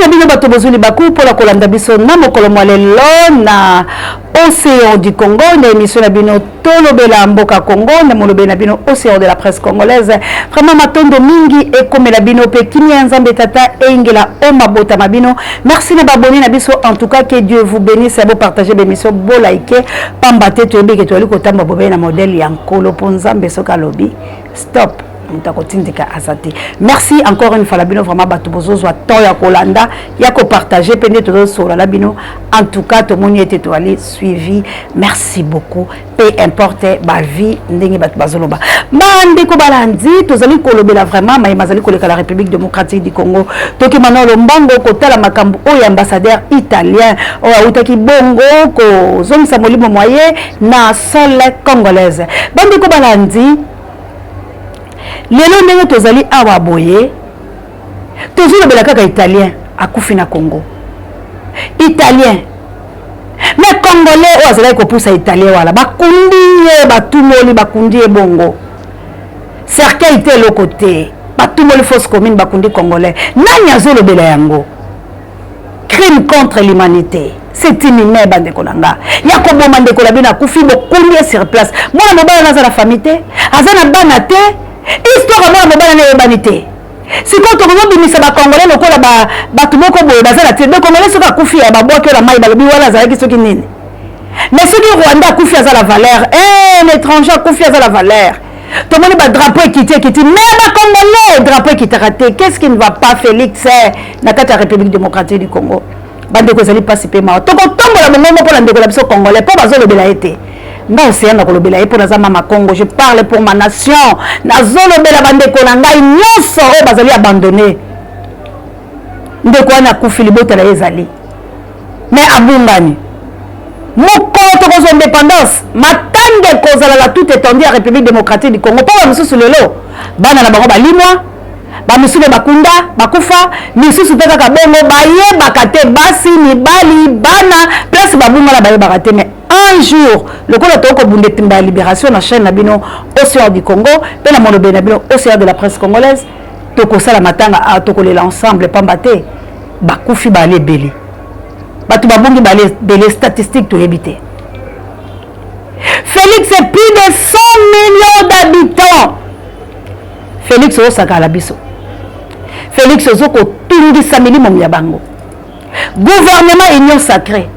na bino bato bozuli baku pour la kolanda biso na mokolo lelo na Océan du Congo na émission na bino tolobela mboka Congo na molobe na bino Océan de la presse congolaise. Vraiment matondo mingi e comme la bino pe kimia nzambe tata engela o mabota mabino. Merci na baboni na biso, en tout cas que Dieu vous bénisse et vous partagez l'émission bo like pambate to ebe ke to ali kotamba bobe na modèle ya nkolo ponzambe soka lobi. Stop. Merci encore une fois la bino vraiment bato bozo soit temps ya kolanda ya ko partager pende to sur la bino. En tout cas tout monde était toali suivi. Merci beaucoup. Peu importe ba vie ndenge bato bazoloba. Mande ko balandi tozali kolobela vraiment mai mazali koleka la République démocratique du Congo. Toki manolo mbango kotala makambo o ambassadeur italien o utaki bongo ko zomisa molimo moyen na sol congolaise. Bande ko balandi lelo ndenge tozali awa boye tozolobela kaka italien akufi na Congo italien mais congolais o azali kopusa italien wala bakundi ye batumoli bakundi ye bongo cercueil te le côté batumoli fausse commune bakundi congolais nani azolobela yango crime contre l'humanité c'est inhumain bandeko nanga ya koboma ndeko la bina akufi bokundi sur place mwana mobala naza la famille te azana bana te histoire mwana mobala na yebanité si quand on veut bimisa ba congolais lokola ba tumoko boye bazala te ba congolais soka kufi ya babwaki la mai balobi wala zalaki soki nini mais soki Rwanda kufi za la valeur l'étranger kufi za la valeur tout le monde ba drapeau qui mais ba congolais drapeau qui raté qu'est-ce qui ne va pas Félix na kata République démocratique du Congo bande ko zali participer ma to ko tombola mongo pour la ndeko la biso congolais po bazolobela été non c'est un kolobela et pour na zama Congo je parle pour ma nation nazolobela bandeko na ngai nyonso o bazali abandonné ndeko na kufili bota la ezali mais abungani moko to ko indépendance matange kozala la toute étendue à République démocratique du Congo pas misusu lelo bana na bango balimwa ba misusu bakunda bakufa misusu te kaka bongo baye bakate basi mibali bana place babunga la baye bakate mais un jour le ko to ko bunde timba libération na chaîne na bino Océan du Congo pe na mono na bino Océan de la presse congolaise to ko sala matanga a to ko le ensemble pambate bakufi bale belé batu babungi bale belé statistique to ebité Félix c'est plus de 100 millions d'habitants. Félix osaka la biso Félix ozoko tundi samili mom ya bango gouvernement union sacrée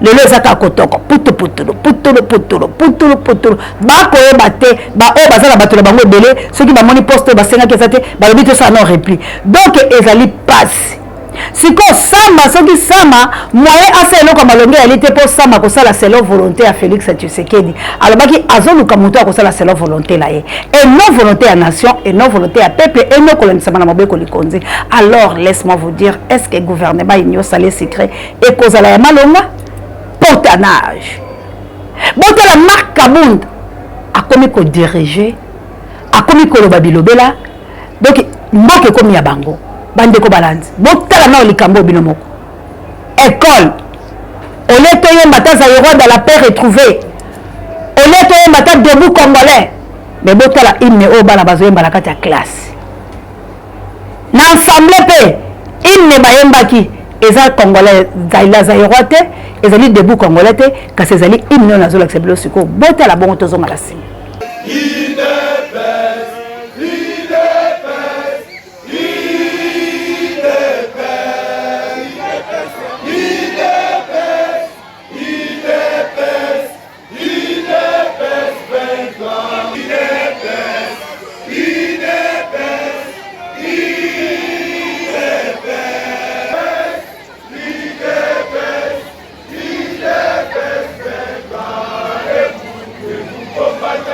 le lezaka kotoko putu bako ebate ba o bazala bato la bango belé ceux qui ba moni poste ba senga kesate ba lobi to ça non repli donc ezali passe siko sama soki sama moyen asa eloko malonge ya lite po sama ko sala selon volonté à Félix Tshisekedi alobaki azoluka muto ko sala selon volonté la et non volonté à nation et non volonté à peuple et non kolonisa na mobeko likonzi. Alors laisse-moi vous dire, est-ce que gouvernement union salé secret et kozala ya malonga portanage bota la marque Kabund a komi ko diriger a komi ko lobabilobela donc mboke komi ya bango bande ko balance botala na likambo bino moko école oleto yemba taza roi de la paix retrouvée oleto yemba ta debout congolais mais botala hymne o bana bazo yemba la kati ya classe na ensemble pe hymne bayembaki eza congolais zaila za roi te ezali debout congolais te kasi ezali hymne na zo l'accepter siko botala bongo tozo malasi. Oh my God.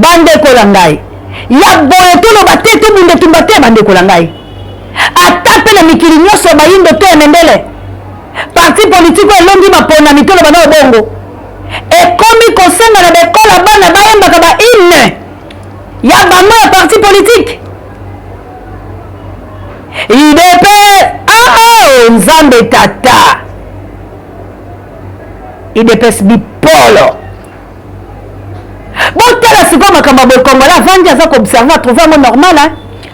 bande kolangai ya boye to lo batete bunde tumbate bande kolangai atape na mikili nyoso bayindo to emendele parti politique elongi mapona mitolo bana bongo ekomi kosenga na bekola bana bayembaka ba hymne ya bango ya parti politique IDP nzambe tata IDPS bipolo botala sikoyo makambo ya bokongola avandi aza koobserve atrouve yango normal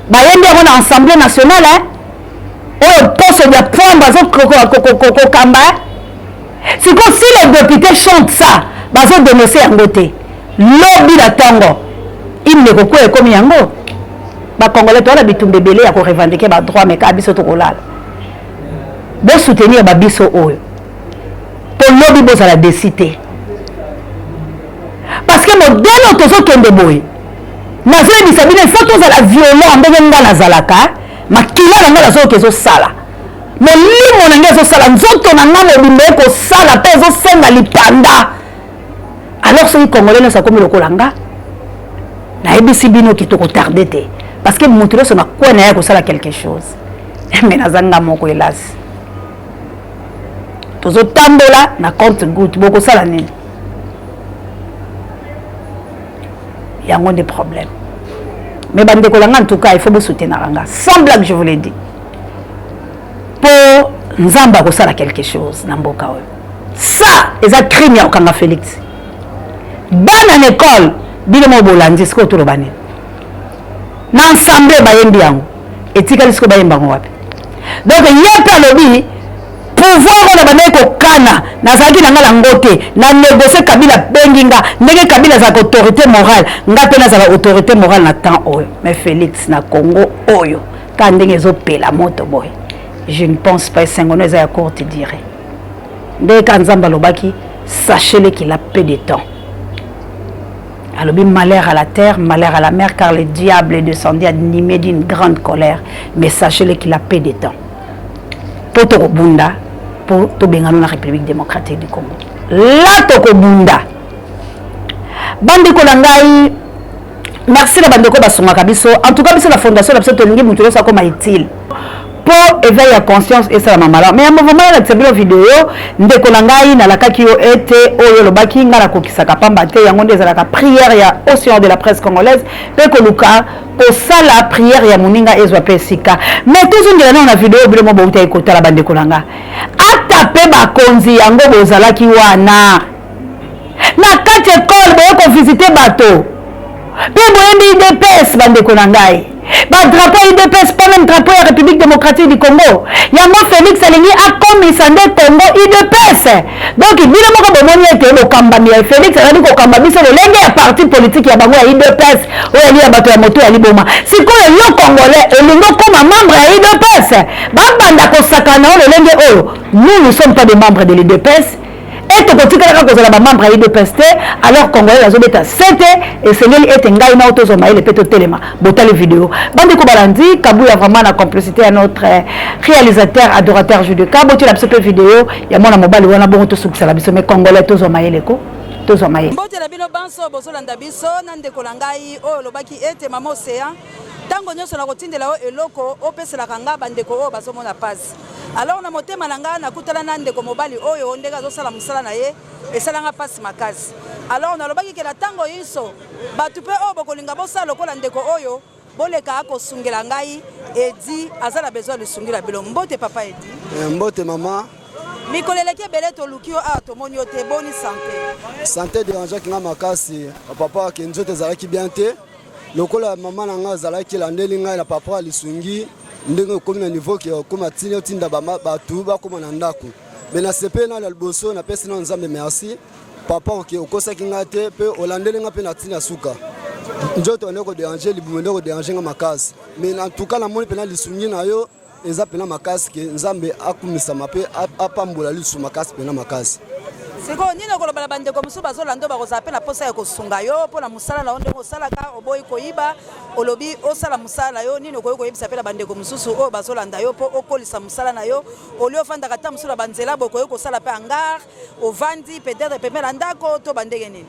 bayembi yango na assemblée nationale oyo poso ya pombe azokokamba sikoyo si les députés chantent ça bazodénonce yango te lobi na ntongo hymne kokuwa ekomi yango bakongole toala bitumba ebele ya korevendike badroit meka biso tokolala bosoutenir babiso oyo mpo lobi bozala desi te parce que modele oyo tozokende boye nazoyebisa bino ifo tozala violent ndenge nga nazalaka makila na nga nazoyoka ezosala molimo na nga ezosala nzoto na nga mobimba ekosala mpe ezosenga lipanda alors soki congolais nyonso akomi lokola nga nayebisi bino kitokotarde te parce que moto nyonso nakwe na ye kosala quelque chose mais nazanga moko elasi tozotambola na compte goutte bokosala nini yango nde problème mais bandeko langa en tout cas il faut soutenir nga sans blague je vous l'ai dit pour nzamba kosala quelque chose na mboka oyo ça eza crime ya okanga Félix bana na école bino mo bolandi siko toloba nini na ensemble bayembi yango etikali siko bayemba ngo wapi donc yepe alobi pouvoir ona banaye kokana nazalaki na nga nango te na négocier Kabila bengi nga ndenge Kabila azalaka autorité morale nga mpe nazala autorité morale na temps oyo mais Félix na Congo oyo ka ndenge ezopela moto boye je ne pense pas esengono eza ya courte durée ndenge ka nzambe alobaki sachez-le qu'il a peu de temps alobi malheur à la terre, malheur à la mer, car le diable est descendu animé d'une grande colère. Mais sachez-le qu'il a peu de temps. Pour Tokobunda, pour Tobengano la République démocratique du Congo. Là, Tokobunda. Bandeko Langai, merci la Bandeko Basonga Kabiso. En tout cas, c'est la fondation de la Tolingi Moutoulé, ça comme est-il pour éveiller la conscience et ça la maman. Mais à un moment, il y a une vidéo, ndeko nangai na lakaki yo ete oyo lobaki ngala kokisaka pamba te yango ndeza la prière ya océan de la presse congolaise pe koluka ko sala prière ya muninga ezwa pesika. Mais toujours ngela na vidéo bile mo bouta ekota la bandeko nanga. Atape ba konzi yango bozalaki wana. Na kati école boyo ko visiter bato. Pe boyendi IDPS bandeko nangai. Ba drapeau IDPS pas même drapeau de la République démocratique du Congo. Yango Félix Alingi a commis sandé Congo IDPS. Donc il dit moko bomoni ete bo kambami ya Félix ali ko kambami so lenge ya parti politique ya bango ya IDPS o ali ya bato ya moto ya liboma. Sikoyo yo congolais elingo comme membre ya IDPS. Ba banda ko sakana o lenge oyo. Nous ne sommes pas des membres de l'IDPS. Et tu peux dire que les membres de l'IDPS, alors Congolais la zone est à 7 et c'est lui est un gars qui a auto zomaï le péto téléma. Botal vidéo. Bande Kobalandi, Kabou a vraiment la complicité à notre réalisateur, adorateur Judoka. Botal la petite vidéo. Il y a mon mobile, on a beaucoup de succès. Mais Congolais tous zomaï les co. Tous zomaï. Botal la bino banso, bosolanda biso, nande kolangai, oh lobaki ete mama océan. Tango nyonso na kotindela o eloko opesela kanga bandeko o bazomona passe. Alors na motema nanga na kutala na ndeko mobali oyo ndeka zosala musala na ye esalanga passe makasi. Alors na lobaki ke la tango yiso batu pe o bokolinga bosala lokola ndeko oyo boleka akosungela ngai edi azala besoin de sungila bilo mbote papa edi. Mbote mama. Mikoleleke bele to lukio a to moni ote boni santé. Santé dérangeant kinga makasi papa ke nzote zalaki bien te. Lokola mama nanga zalaki landeli ngai na papa lisungi ndenge komi na niveau ki koma tini otinda batu ba koma na ndako mais na sepe na liboso na pesi na nzambe merci papa oki okosaki ngai te pe olandeli ngai pe na tini suka njoto ndeko déranger libumo ndeko déranger nga makasi mais en tout cas na moni pe na lisungi na yo eza pe na makasi ke nzambe akumisa mape apambola lisu makasi pe na makasi. Siko nino kolobala bandeko musu bazolando bakozape na posa ya kosunga yo pona musala na onde osalaka oboyi koyiba olobi osala musala yo nino koyo koyebisa pe na bandeko mususu o bazolanda yo po okolisa musala na yo olio fanda kata musula banzela bokoyo kosala pe angar ovandi peut-être pe mela ndako to bandege nini.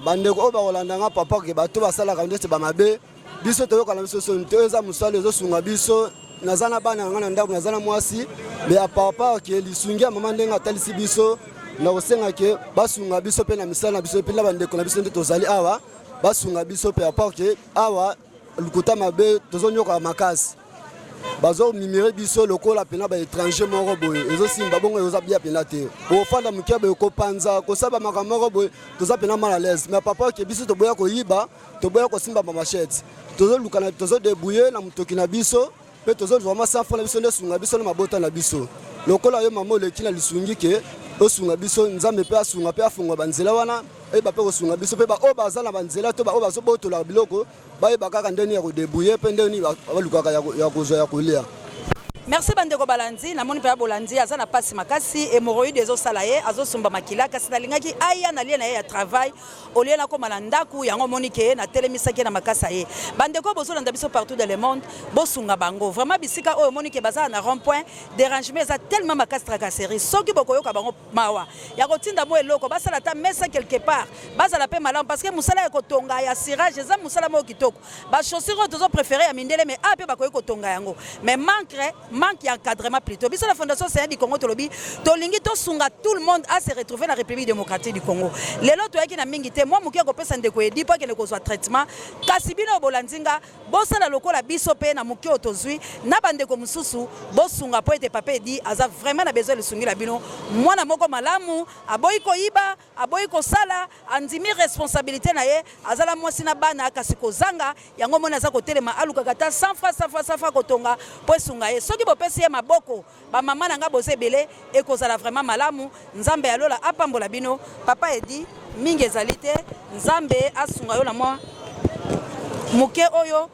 bandeko oyo bakolandanga papa ke bato basalaka ndete bamabe biso toyoka biso so eza mosala ezosunga biso naza na bana nanga na ndako naza na mwasi me apapa ke lisungi ya mama ndenge atalisi biso na kosenga ke basunga biso mpe na misala na biso mpe na bandeko na biso nde tozali awa basunga biso mpe apart ke awa lukuta mabe tozonyoka makasi bazomimire biso lokola pena baétranger moko boye ezosimba bongo ezoza bia pena te ofanda mokia boye kopanza kosaba makambo moko boye toza pena mal à l'aise mais papa ke biso toboya koyiba toboya kosimba bamachete tozolukana tozodebouye na motoki na biso mpe tozozwa masanfo na biso nde esunga biso na mabota na biso lokola yo mama oleki na lisungi ke osunga biso nzambe mpe asunga mpe afungwa banzela wana eyeba mpe kosunga biso mpe baoyo baza na banzela to baoyo bazobotola biloko bayeba kaka ndeni ya kodebouye mpe ndeni balukaka ya kozwa ya kolia. Merci bandeko balandi na moni pe bolandi aza na pasi makasi hémorroïde ezosala ye azosumba makila kasi nalingaki aya na lie na ye ya travail olie na koma na ndaku yango moni ke na telemisaki na makasa ye bandeko bozolanda biso partout dans le monde bosunga bango vraiment bisika oyo moni ke baza na rond-point dérangement eza tellement makasi tracasserie soki bokoyoka bango mawa ya kotinda mo eloko basala ta mesa quelque part bazala pe malamu parce que musala ya kotonga ya cirage eza musala mo kitoko ba chaussures tozo préféré ya mindele mais ape bakoyoka kotonga yango mais manque d'encadrement plutôt. Biso la Fondation CN du Congo Tolobi, tolingi to sunga tout le monde à se retrouver dans la République démocratique du Congo. Les lots toyaki na mingi te moi mukia ko pesa ndeko edi pa kene ko soit traitement. Kasi bino bolandinga bosa na lokola biso pe na mukia otozui na bandeko mususu bosunga po ete papa edi aza vraiment na besoin de sungi la bino. Mwana moko malamu aboyi ko iba aboyi ko sala andimi responsabilité na ye azala mwasi na bana kasi ko zanga yango mona za ko telema aluka kata 100 francs kotonga po sunga ye soki bopesi ye maboko ba mama nanga boze belé et kozala vraiment malamu nzambe alola apambola bino papa edi mingi ezali te nzambe asunga yo na mwa muke oyo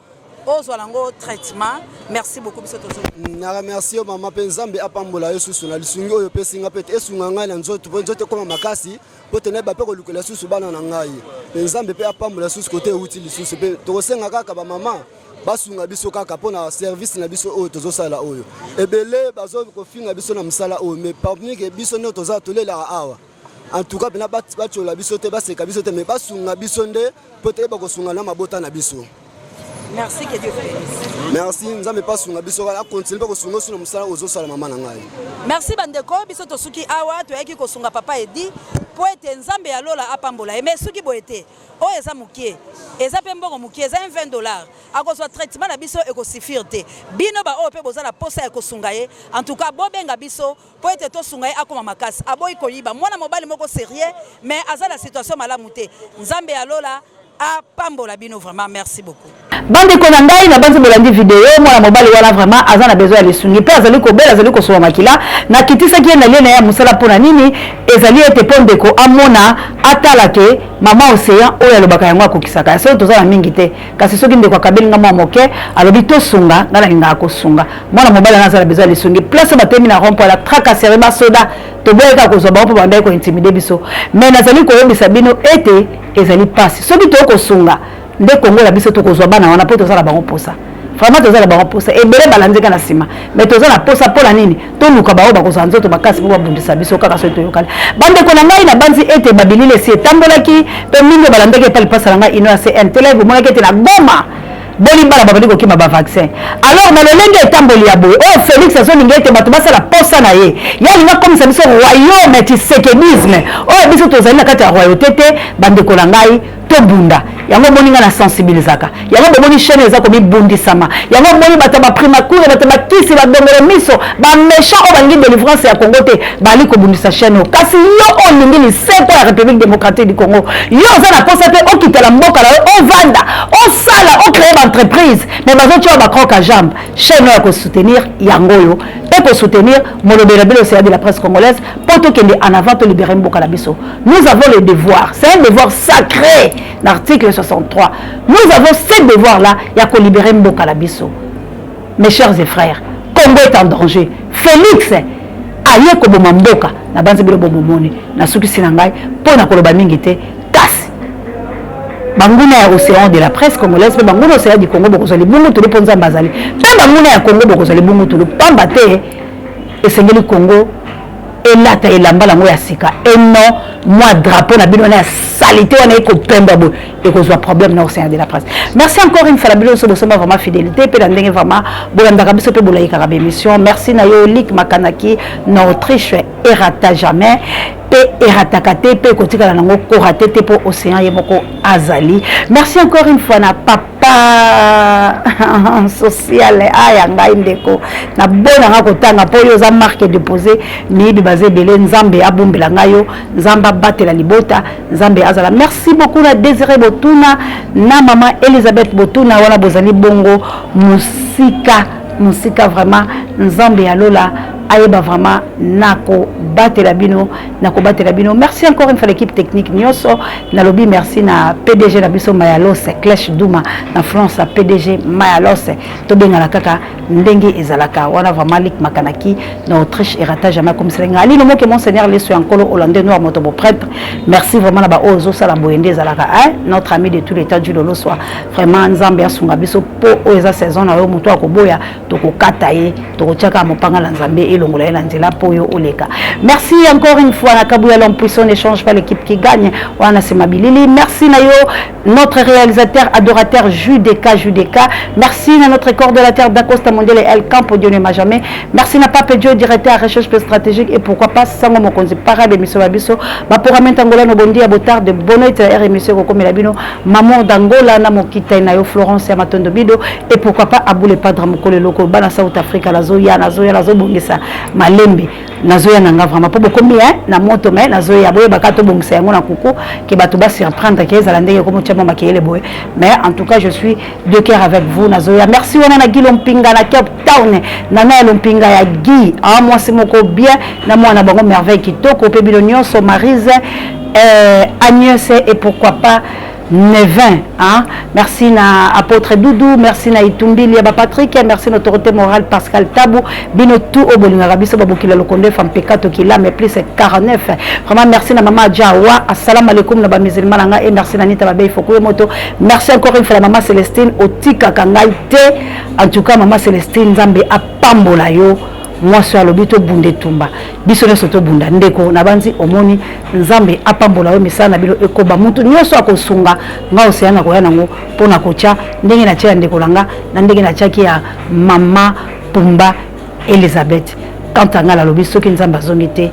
ozwalango traitement. Merci beaucoup biso tozo na remercie mama pe nzambe apambola yo susu na lisungi oyo pesinga pete esunga ngai na nzoto po nzoto koma makasi po tene ba pe ko lukela susu bana na ngai pe nzambe pe apambola susu kote uti lisusu pe tokosenga kaka ba mama basunga biso kaka pona service na biso oyo tozosala oyo ebele bazo kofinga biso na msala oyo mais parmi que biso no toza tolela awa en tout cas bena batchola biso te baseka biso te mais basunga biso nde peut-être bakosunga na mabota na biso. Merci, que Dieu bénisse. Merci, nous avons pas sunga biso ala continuer ko sunga sino musala ozosala mama na ngai. Merci bandeko biso tosuki awa toyaki ko sunga papa edi po ete nzambe ya lola apambola mais suki boete o eza mukie eza pe mbongo mukie eza $20 akozwa traitement na biso ekosifir te bino ba o pe bozala posa ya kosunga ye en tout cas bobenga biso po ete to sunga ye akoma makasi aboyi koyiba mwana mobali moko sérieux mais azala situation malamu te nzambe ya lola apambola bino vraiment merci beaucoup. Bande ko ngai na banzi bolandi vidéo mwana mobali wana vraiment azana besoin ya lisungi pe azali ko bela azali ko sowa makila na kitisa ki na liena ya musala pona nini ezali ete ponde ko amona atalake mama océan oyo alobaka yango akokisaka so tozala mingi te kasi soki ndeko akabeli nga mwa moke alobi tosunga ngala linga akosunga mwana mobali azala besoin ya lisungi place batemi na rompo la tracasserie basoda toboyeka kozwa bango mpo bandai ko intimider biso mais nazali koyebisa bino ete ezali pasi soki tokosunga nde Congo la biso tokozwa bana wana po tozala bango posa vraiment tozala bango posa ebele balanzeka na sima mais tozala posa pola nini toluka bao bakozwa nzoto bakasi po babundisa biso kaka so toyokala bandeko na ngai na banzi ete babilile si etambolaki pe mingi balandeki epali pasa na ngai ino ya CN tele bomonaki ete na Goma bolimbala babali kokima ba vaccin alors na lolenge etamboli ya boye oh Félix azolinga ete bato basala posa na ye yalinga komisa biso royaume tisekedisme oh biso tozali na kati ya royauté te bandeko na ngai tobunda yango moninga na sensibilisaka yango bomoni chaîne eza komi bundisama yango moni bato ba primature bato ba kisi ba dongere miso ba méchant o balingi délivrance ya Congo te bali ko bundisa chaîne kasi yo olingi ni seto ya République démocratique du Congo yo za na posa te okitela mboka na o vanda o sala o créer entreprise mais bazo tio ba croque à jambe chaîne ya ko soutenir yango yo et pour soutenir molobela belo c'est de la presse congolaise pour to kende en avant to libérer mboka la biso nous avons le devoir c'est un devoir sacré l'article 63 nous avons ce devoir là il y a qu'on libérer mboka la biso mes chers et frères Congo est en danger Félix aye ko boma mboka na banze bilo bomomoni na suki sinangai pona koloba mingi te kasi banguna ya océan de la presse congolaise pe banguna océan du Congo bokozali bungu tulu ponza mbazali pe banguna ya Congo bokozali bungu tulu pamba te esengeli Congo et là ta elamba la moya sika et non moi drapeau na bino na salité on est ko pemba bo et ko soit problème na océan de la presse. Merci encore une fois la bino so bosoma vraiment fidélité pe la ndenge vraiment bolanda ka biso pe bolai ka émission. Merci na yo Lik Makanaki na Autriche erata jamais pe eratakate pe kotika na ngo ko raté te pour océan yemoko azali. Merci encore une fois na papa social aya ngai ndeko na bona nga kotanga po yo za marque déposé ni bi basé belé nzambe abombela ngayo nzamba batela libota nzambe azala. Merci beaucoup na Désiré Botuna na maman Elisabeth Botuna wana bozali bongo musika vraiment nzambe alola ayeba vraiment nako batela bino. Merci encore une fois l'équipe technique Nyoso na lobby. Merci na PDG na biso Mayalos Clash Douma na France PDG Mayalos to benga la kaka ndenge ezalaka wana vraiment Lik Makanaki na Autriche erata jamais comme selenga ali no mo que monseigneur leso ankolo hollandais noir motobo prêtre. Merci vraiment na ba ozo sala boyende ezalaka notre ami de tous les temps du lolo soit vraiment nzambe asunga biso po oza saison na yo muto akoboya to ko kataye to ko chaka mopanga la nzambe elongola elandela po yo oleka. Merci encore une fois na Kabouya l'homme puissant n'échange pas l'équipe qui gagne wana semabilili. Merci na yo notre réalisateur adorateur Judeka. Merci na notre coordonnateur d'Acosta Mondial et El Campo Dieu ne m'a jamais. Merci na Pape Joe directeur recherche stratégique et pourquoi pas sango mokonzi para de miso babiso ba pour amenta ngola no bondi ya botard de bonnet et émission ko komela bino maman d'Angola na mokita na yo Florence ya Matondo Bido et pourquoi pas aboule padre mokole loko bana South Africa la zoya bongisa malembe na zoya nanga vraiment pas beaucoup na moto mais na zoya boye bakato bongisa yango na kuku ke bato ba surprendre ke za ndenge comme chama makele boye mais en tout cas je suis de cœur avec vous na zoya. Merci wana na Gilo Mpinga na Cape Town na na Mpinga ya Guy moi c'est moko bien na moi na bango merveille kitoko pe bilonio so Marise Agnès et pourquoi pas Nevin, merci na apôtre Doudou, merci na Itumbi Liaba Patrick, merci notre autorité morale Pascal Tabou, bino tout au Bolinga Rabiso Babokila Lokonde femme pekato qui là mais plus c'est 49. Vraiment merci na maman Djawa, assalamu alaikum na ba musulman nga et merci na Nita Babé Fokoué Moto. Merci encore une fois maman Célestine Otika Kangaite. En tout cas maman Célestine Nzambe apambola yo. Moi sur le bito bunde tumba biso ne soto bunda ndeko na banzi omoni nzambe apambola o misana bilo ekoba mutu nyoso akosunga nga oseana ko yana ngo pona kocha ndenge na tia ndeko langa na ndenge na tia ki ya mama Pumba Elisabeth quand ngala lo biso ki nzamba zongite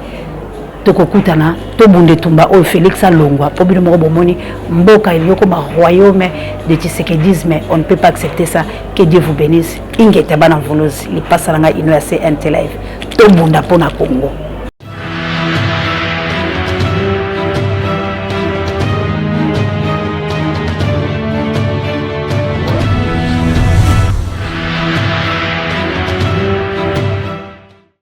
tokokutana to bunde tumba o Félix Alongwa po bino mo bomoni mboka iliyoko ba royaume de Tshisekedisme. On ne peut pas accepter ça. Que Dieu vous bénisse. Ingeta bana volozi li pasala nga ino ya CNT live to bunda pona Congo.